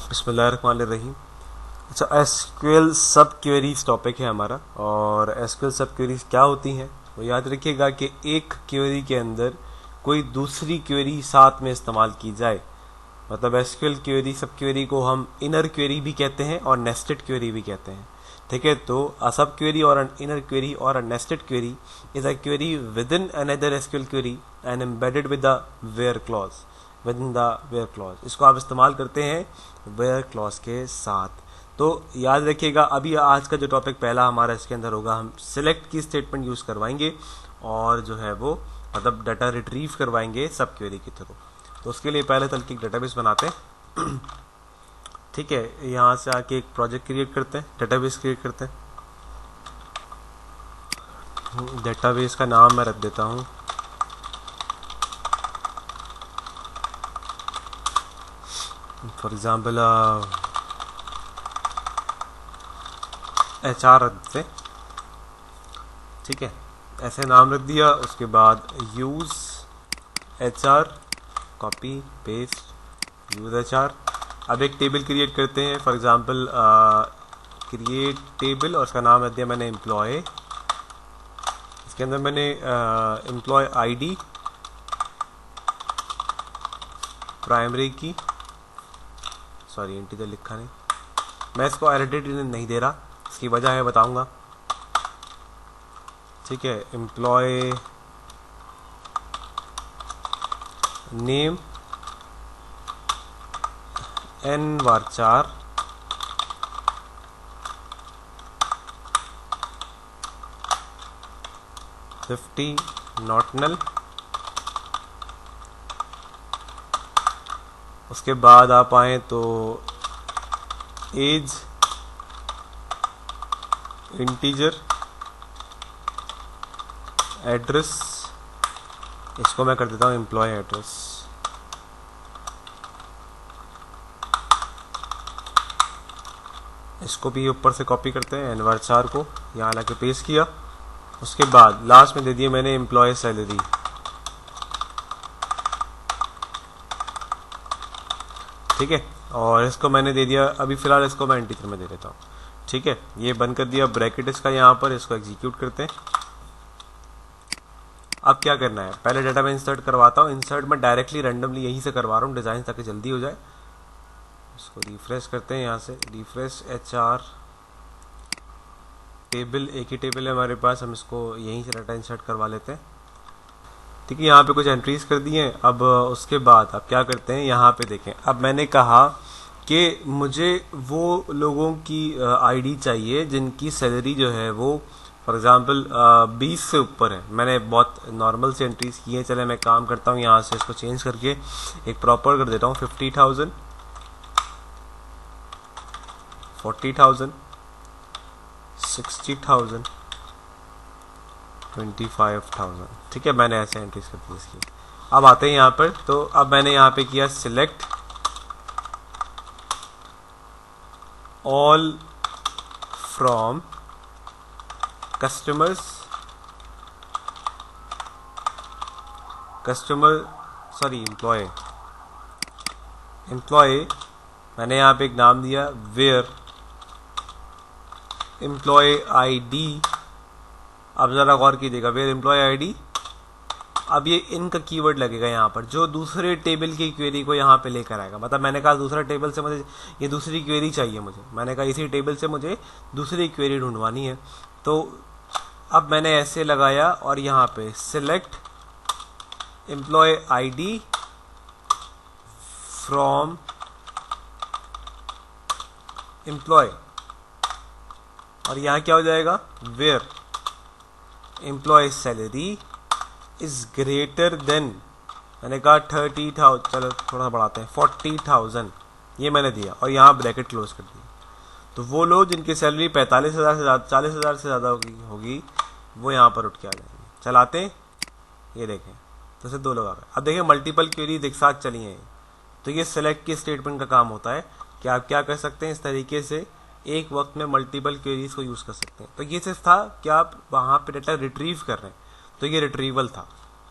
बिस्मिल्लाहिर्रहमानिर्रहीम। अच्छा, एसक्यूएल सब क्वेरीज टॉपिक है हमारा। और एसक्यूएल सब क्वेरीज क्या होती हैं वो याद रखिएगा कि एक क्वेरी के अंदर कोई दूसरी क्वेरी साथ में इस्तेमाल की जाए। मतलब एसक्यूएल क्वेरी सब क्वेरी को हम इनर क्वेरी भी कहते हैं और नेस्टेड क्वेरी भी कहते हैं। ठीक है, तो अ सब क्वेरी और एन इनर क्वेरी और a nested query is a query within another SQL query and embedded with the where clause within the where clause. इसको आप इस्तेमाल करते हैं वेयर क्लॉज के साथ। तो याद रखिएगा, अभी आज का जो टॉपिक पहला हमारा इसके अंदर होगा, हम सिलेक्ट की स्टेटमेंट यूज करवाएंगे और जो है वो मतलब डाटा रिट्रीव करवाएंगे सब क्वेरी की थ्रू। तो उसके लिए पहले तल की डेटाबेस बनाते हैं। ठीक है, यहाँ से आके एक प्रोजेक्ट क्रिएट करते हैं, डेटाबेस क्रिएट करते हैं। डेटाबेस का नाम मैं रख देता हूँ फॉर एग्जाम्पल HR रख देते। ठीक है, ऐसे नाम रख दिया। उसके बाद use HR, copy paste use HR। अब एक टेबल क्रिएट करते हैं, फॉर एग्जांपल क्रिएट टेबल और उसका नाम रख दिया मैंने एम्प्लॉय। इसके अंदर मैंने एम्प्लॉय ID, प्राइमरी की, सॉरी इंटीजर लिखा नहीं, मैं इसको एडिटेड नहीं दे रहा, इसकी वजह है बताऊंगा। ठीक है, employee name n varchar, $50 not null. उसके बाद आप आए तो एज इंटीजर, एड्रेस, इसको मैं कर देता हूँ एम्प्लॉय एड्रेस। इसको भी ऊपर से कॉपी करते हैं, एनवारचार को यहाँ लाके पेस्ट किया। उसके बाद लास्ट में दे दिया मैंने एम्प्लॉय सैलरी। ठीक है, और इसको मैंने दे दिया, अभी फिलहाल इसको मैं इंटीजर में दे देता हूँ। ठीक है, ये बंद कर दिया, ब्रैकेट इसका यहाँ पर, इसको एग्जीक्यूट करते हैं। अब क्या करना है, पहले डाटा में इंसर्ट करवाता हूँ। इंसर्ट में डायरेक्टली रैंडमली यहीं से करवा रहा हूँ डिजाइन, ताकि जल्दी हो जाए। इसको रिफ्रेश करते हैं, यहाँ से रिफ्रेश HR टेबल, एक ही टेबल है हमारे पास, हम इसको यहीं से डाटा इंसर्ट करवा लेते हैं। ठीक है, यहाँ पे कुछ एंट्रीज कर दी हैं। अब उसके बाद अब क्या करते हैं, यहाँ पे देखें, अब मैंने कहा कि मुझे वो लोगों की ID चाहिए जिनकी सैलरी जो है वो फॉर एग्जांपल 20 से ऊपर है। मैंने बहुत नॉर्मल से एंट्रीज की हैं। चले मैं काम करता हूँ, यहाँ से इसको चेंज करके एक प्रॉपर कर देता हूँ। 50,000, 40,000, 60,000, 25,000। ठीक है, मैंने ऐसे एंट्रीज कर दी इसकी। अब आते हैं यहाँ पर, तो अब मैंने यहाँ पे किया select all from customer sorry employee मैंने यहाँ पे एक नाम दिया वेयर एम्प्लॉय ID। अब जरा गौर कीजिएगा, वेयर एम्प्लॉय ID। अब ये इनका कीवर्ड लगेगा यहाँ पर, जो दूसरे टेबल की क्वेरी को यहाँ पे लेकर आएगा। मतलब मैंने कहा दूसरा टेबल से मुझे ये दूसरी क्वेरी चाहिए, मैंने कहा इसी टेबल से मुझे दूसरी क्वेरी ढूंढवानी है। तो अब मैंने ऐसे लगाया और यहाँ पे select employee ID from employee, और यहाँ क्या हो जाएगा, where employee salary is greater than, मैंने कहा 30,000, चलो थोड़ा बढ़ाते हैं, 40,000, ये मैंने दिया और यहाँ ब्रैकेट क्लोज कर दिया। तो वो लोग जिनकी सैलरी 45,000 से ज़्यादा, 40,000 से ज़्यादा होगी वो यहाँ पर उठ के आ जाएंगे। चलाते हैं, ये देखें, तो सिर्फ 2 लोग आ गए। अब देखें मल्टीपल क्वेरीज एक साथ चली हैं। तो ये सेलेक्ट की स्टेटमेंट का काम होता है कि आप क्या कर सकते हैं, इस तरीके से एक वक्त में मल्टीपल क्वेरीज को यूज़ कर सकते हैं। तो ये सिर्फ था कि आप वहाँ पे डाटा रिट्रीव कर रहे हैं, तो ये रिट्रीवल था।